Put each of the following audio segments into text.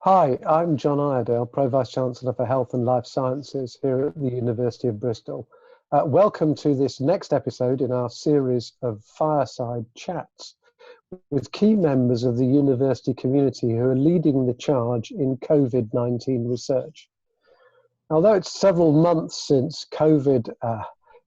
Hi, I'm John Iredale, Pro-Vice-Chancellor for Health and Life Sciences here at the University of Bristol. Welcome to this next episode in our series of Fireside chats with key members of the university community who are leading the charge in COVID-19 research. Although it's several months since COVID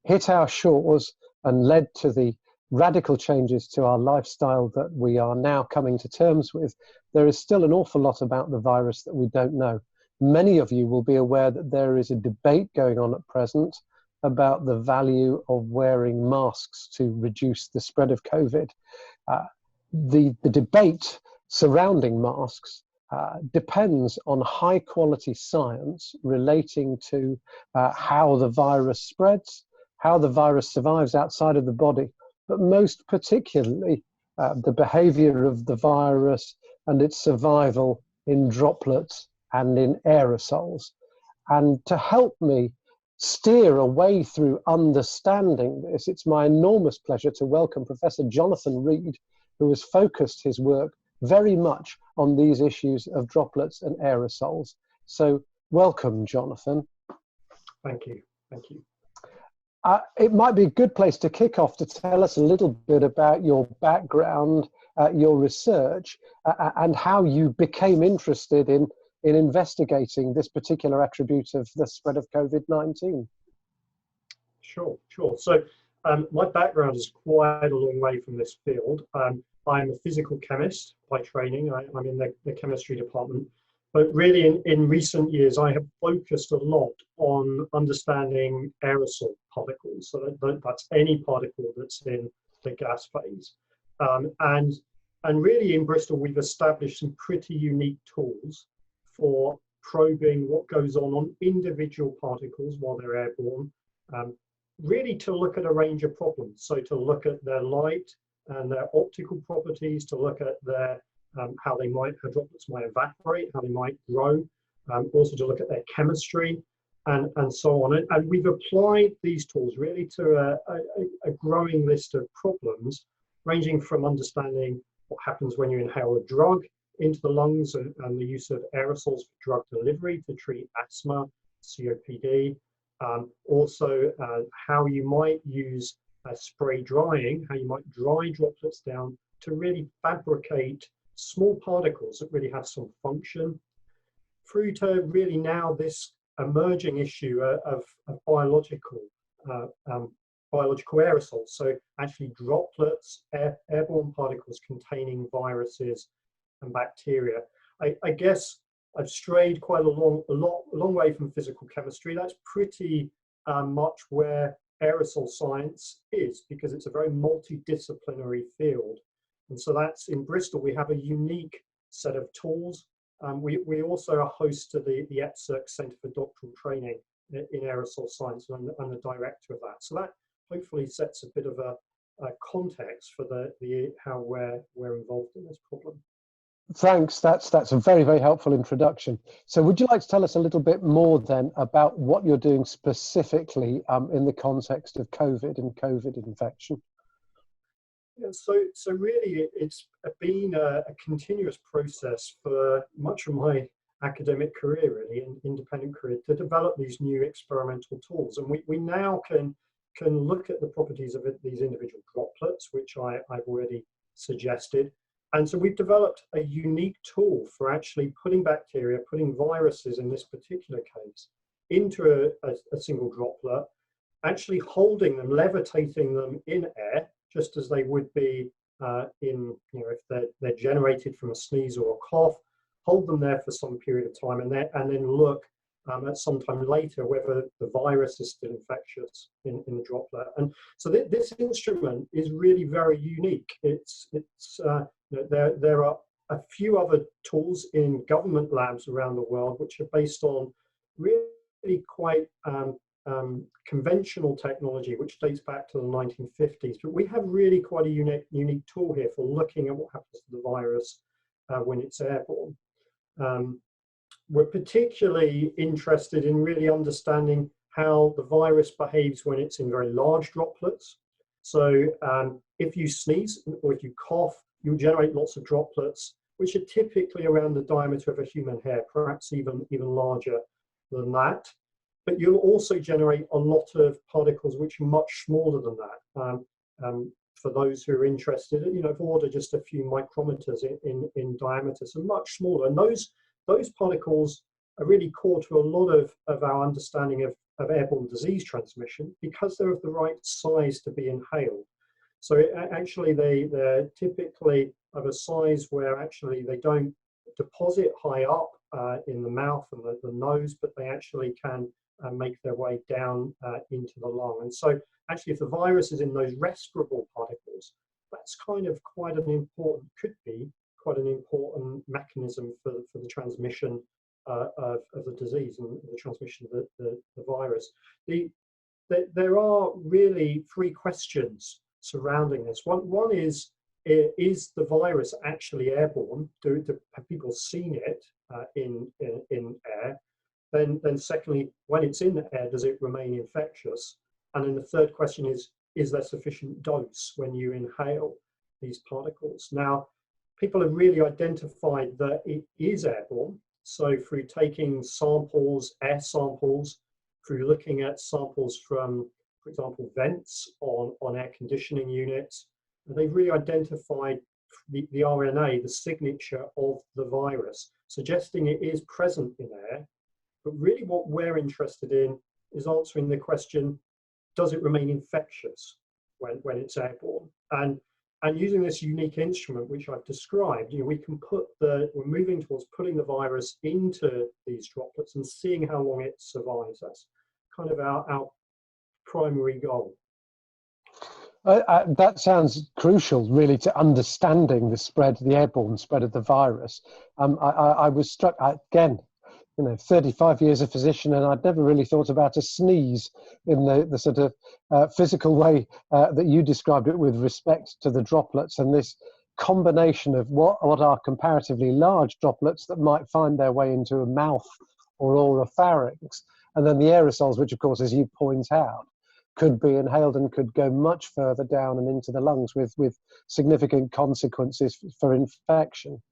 hit our shores and led to the radical changes to our lifestyle that we are now coming to terms with, there is still an awful lot about the virus that we don't know. Many of you will be aware that there is a debate going on at present about the value of wearing masks to reduce the spread of COVID. The debate surrounding masks depends on high quality science relating to how the virus spreads, how the virus survives outside of the body, but most particularly the behavior of the virus and its survival in droplets and in aerosols. And to help me steer a way through understanding this, it's my enormous pleasure to welcome Professor Jonathan Reid, who has focused his work very much on these issues of droplets and aerosols. So welcome, Jonathan. Thank you. Thank you. It might be a good place to kick off to tell us a little bit about your background, your research, and how you became interested in investigating this particular attribute of the spread of COVID-19. Sure. So my background is quite a long way from this field. I'm a physical chemist by training. I'm in the chemistry department. But really, in recent years, I have focused a lot on understanding aerosol particles. So that's any particle that's in the gas phase. And really, in Bristol, we've established some pretty unique tools for probing what goes on individual particles while they're airborne, really to look at a range of problems. So to look at their light and their optical properties, to look at their how droplets might evaporate, how they might grow, also to look at their chemistry and so on. And we've applied these tools really to a growing list of problems, ranging from understanding what happens when you inhale a drug into the lungs and the use of aerosols for drug delivery to treat asthma, COPD, also how you might use spray drying, how you might dry droplets down to really fabricate small particles that really have some function, through to really now this emerging issue of biological aerosols. So actually droplets, airborne particles containing viruses and bacteria. I guess I've strayed quite a long way from physical chemistry. That's pretty much where aerosol science is, because it's a very multidisciplinary field. And so that's in Bristol, we have a unique set of tools. We also are host to the EPSRC Centre for Doctoral Training in Aerosol Science, and the director of that. So that hopefully sets a bit of a context for how we're involved in this problem. Thanks, that's a very, very helpful introduction. So would you like to tell us a little bit more then about what you're doing specifically in the context of COVID and COVID infection? Yeah, so really it's been a continuous process for much of my academic career, really, and independent career, to develop these new experimental tools. And we now can look at the properties of these individual droplets, which I've already suggested. And so we've developed a unique tool for actually putting bacteria, putting viruses in this particular case, into a single droplet, actually holding them, levitating them in air, just as they would be if they're generated from a sneeze or a cough, hold them there for some period of time, and then look at some time later whether the virus is still infectious in the droplet. And so this instrument is really very unique. There are a few other tools in government labs around the world which are based on really quite conventional technology, which dates back to the 1950s. But we have really quite a unique tool here for looking at what happens to the virus when it's airborne. We're particularly interested in really understanding how the virus behaves when it's in very large droplets. So if you sneeze or if you cough, you'll generate lots of droplets. which are typically around the diameter of a human hair, perhaps even larger than that. But you'll also generate a lot of particles which are much smaller than that. For those who are interested, of order just a few micrometers in diameter, so much smaller. And those particles are really core to a lot of our understanding of airborne disease transmission, because they're of the right size to be inhaled. So actually they're typically of a size where actually they don't deposit high up in the mouth and the nose, but they actually can make their way down into the lung. And so actually if the virus is in those respirable particles, that's could be quite an important mechanism for the transmission of the disease and the transmission of the virus. There are really three questions surrounding this. One is the virus actually airborne? Have people seen it in air? Then secondly, when it's in the air, does it remain infectious? And then the third question is there sufficient dose when you inhale these particles? Now, people have really identified that it is airborne. So through taking samples, air samples, through looking at samples from, for example, vents on air conditioning units, they've really identified the RNA, the signature of the virus, suggesting it is present in air. But really what we're interested in is answering the question, does it remain infectious when it's airborne? And using this unique instrument, which I've described, we can we're moving towards putting the virus into these droplets and seeing how long it survives. That's kind of our primary goal. That sounds crucial, really, to understanding the airborne spread of the virus. I was struck, again, 35 years a physician, and I'd never really thought about a sneeze in the sort of physical way that you described it, with respect to the droplets and this combination of what are comparatively large droplets that might find their way into a mouth or oropharynx, and then the aerosols, which of course, as you point out, could be inhaled and could go much further down and into the lungs with significant consequences for infection.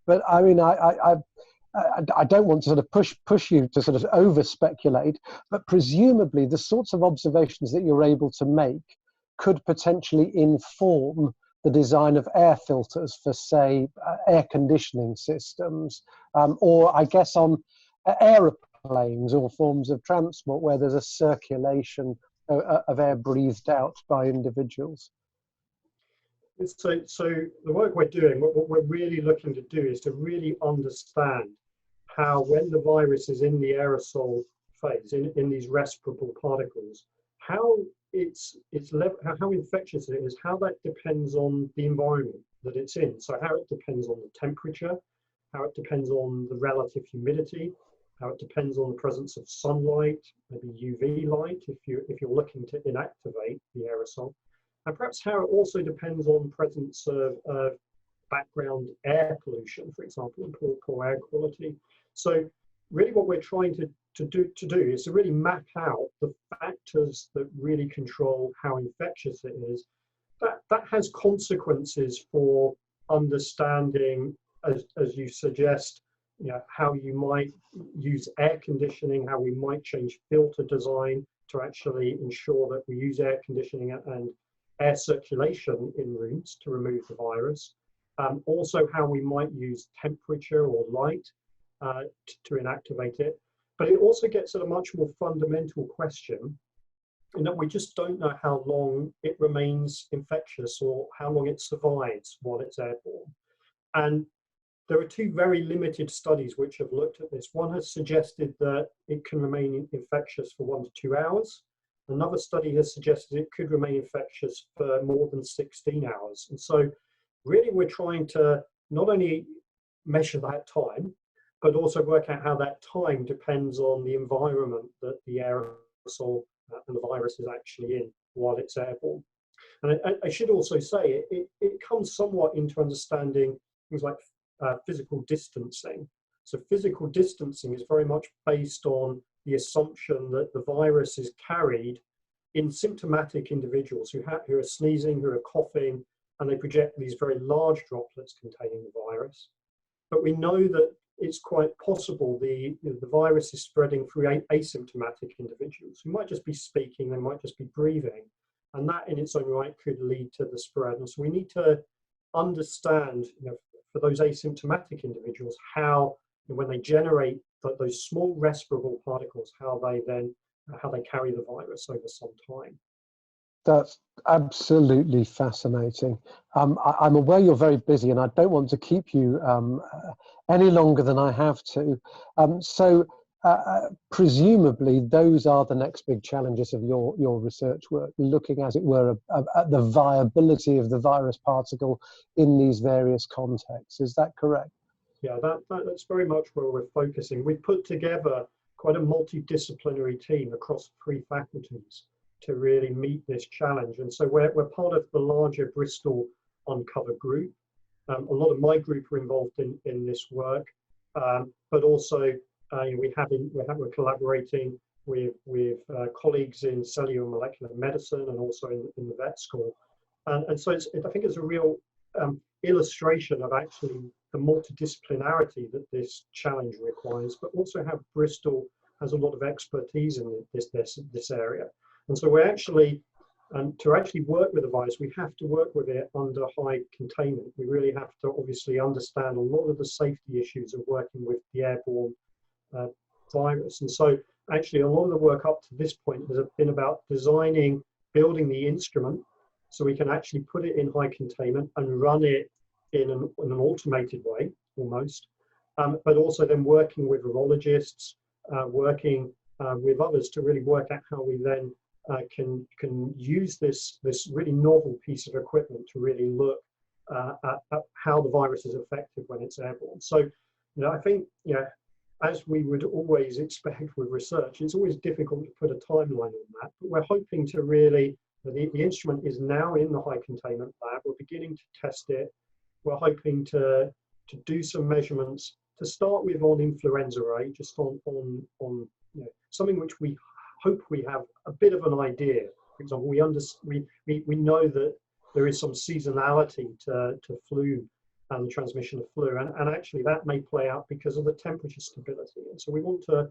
But I mean, I don't want to sort of push you to sort of over speculate, but presumably the sorts of observations that you're able to make could potentially inform the design of air filters for, say, air conditioning systems, or I guess on aeroplanes or forms of transport where there's a circulation of air breathed out by individuals. So the work we're doing, what we're really looking to do is to really understand how, when the virus is in the aerosol phase, in these respirable particles, how how infectious it is, how that depends on the environment that it's in. So how it depends on the temperature, how it depends on the relative humidity, how it depends on the presence of sunlight, maybe UV light if you're looking to inactivate the aerosol, and perhaps how it also depends on presence of background air pollution, for example, and poor air quality. So really what we're trying to do is to really map out the factors that really control how infectious it is. That has consequences for understanding, as you suggest, how you might use air conditioning, how we might change filter design to actually ensure that we use air conditioning and air circulation in rooms to remove the virus. Also how we might use temperature or light to inactivate it. But it also gets at a much more fundamental question, in that we just don't know how long it remains infectious or how long it survives while it's airborne. And there are two very limited studies which have looked at this. One has suggested that it can remain infectious for 1 to 2 hours. Another study has suggested it could remain infectious for more than 16 hours. And so really we're trying to not only measure that time, but also work out how that time depends on the environment that the aerosol and the virus is actually in while it's airborne. And I should also say it comes somewhat into understanding things like physical distancing. So physical distancing is very much based on the assumption that the virus is carried in symptomatic individuals who are sneezing, who are coughing, and they project these very large droplets containing the virus. but we know that it's quite possible the virus is spreading through asymptomatic individuals who might just be speaking, they might just be breathing, and that in its own right could lead to the spread. And so we need to understand, for those asymptomatic individuals, how when they generate those small respirable particles, how they carry the virus over some time. That's absolutely fascinating. I'm aware you're very busy, and I don't want to keep you any longer than I have to. Presumably, those are the next big challenges of your research work, looking, as it were, at the viability of the virus particle in these various contexts. Is that correct? Yeah, that's very much where we're focusing. We've put together quite a multidisciplinary team across 3 faculties to really meet this challenge. And so we're part of the larger Bristol Uncover group. A lot of my group are involved in this work, but also we're collaborating with colleagues in cellular and molecular medicine and also in the vet school. And so I think it's a real illustration of actually the multidisciplinarity that this challenge requires, but also how Bristol has a lot of expertise in this area. And so we're actually, to actually work with the virus, we have to work with it under high containment. We really have to obviously understand a lot of the safety issues of working with the airborne virus. And so actually a lot of the work up to this point has been about building the instrument so we can actually put it in high containment and run it in an automated way, almost, but also then working with virologists, working with others to really work out how we then can use this really novel piece of equipment to really look at how the virus is effective when it's airborne. So, I think, as we would always expect with research, it's always difficult to put a timeline on that, but we're hoping to really, the instrument is now in the high containment lab, we're beginning to test it, we're hoping to do some measurements to start with on influenza A, just on something which we hope we have a bit of an idea. For example, we know that there is some seasonality to flu and the transmission of flu, and actually that may play out because of the temperature stability. And so we want to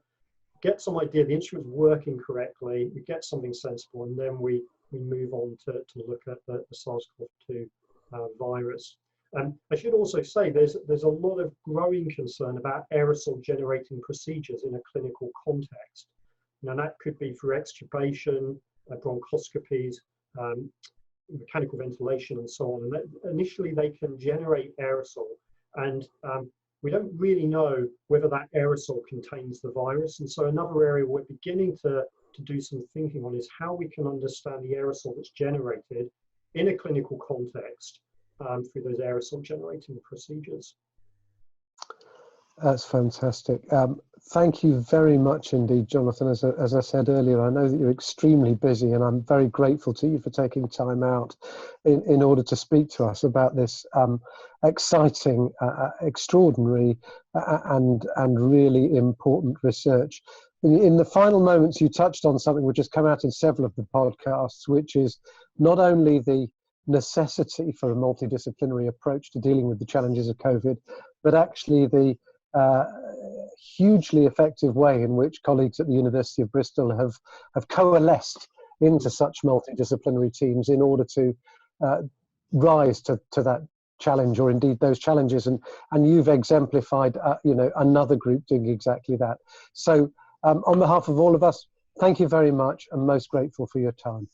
get some idea the instrument's working correctly, we get something sensible, and then we move on to look at the SARS-CoV-2 virus. I should also say there's a lot of growing concern about aerosol generating procedures in a clinical context. Now that could be through extubation, bronchoscopies, mechanical ventilation and so on. And initially they can generate aerosol, and we don't really know whether that aerosol contains the virus. And so another area we're beginning to do some thinking on is how we can understand the aerosol that's generated in a clinical context through those aerosol generating procedures. That's fantastic. Thank you very much indeed, Jonathan. As I said earlier, I know that you're extremely busy, and I'm very grateful to you for taking time out in order to speak to us about this exciting, extraordinary, and really important research. In the final moments, you touched on something which has come out in several of the podcasts, which is not only the necessity for a multidisciplinary approach to dealing with the challenges of COVID, but actually the hugely effective way in which colleagues at the University of Bristol have coalesced into such multidisciplinary teams in order to rise to that challenge, or indeed those challenges, and you've exemplified another group doing exactly that. So on behalf of all of us, thank you very much, and most grateful for your time.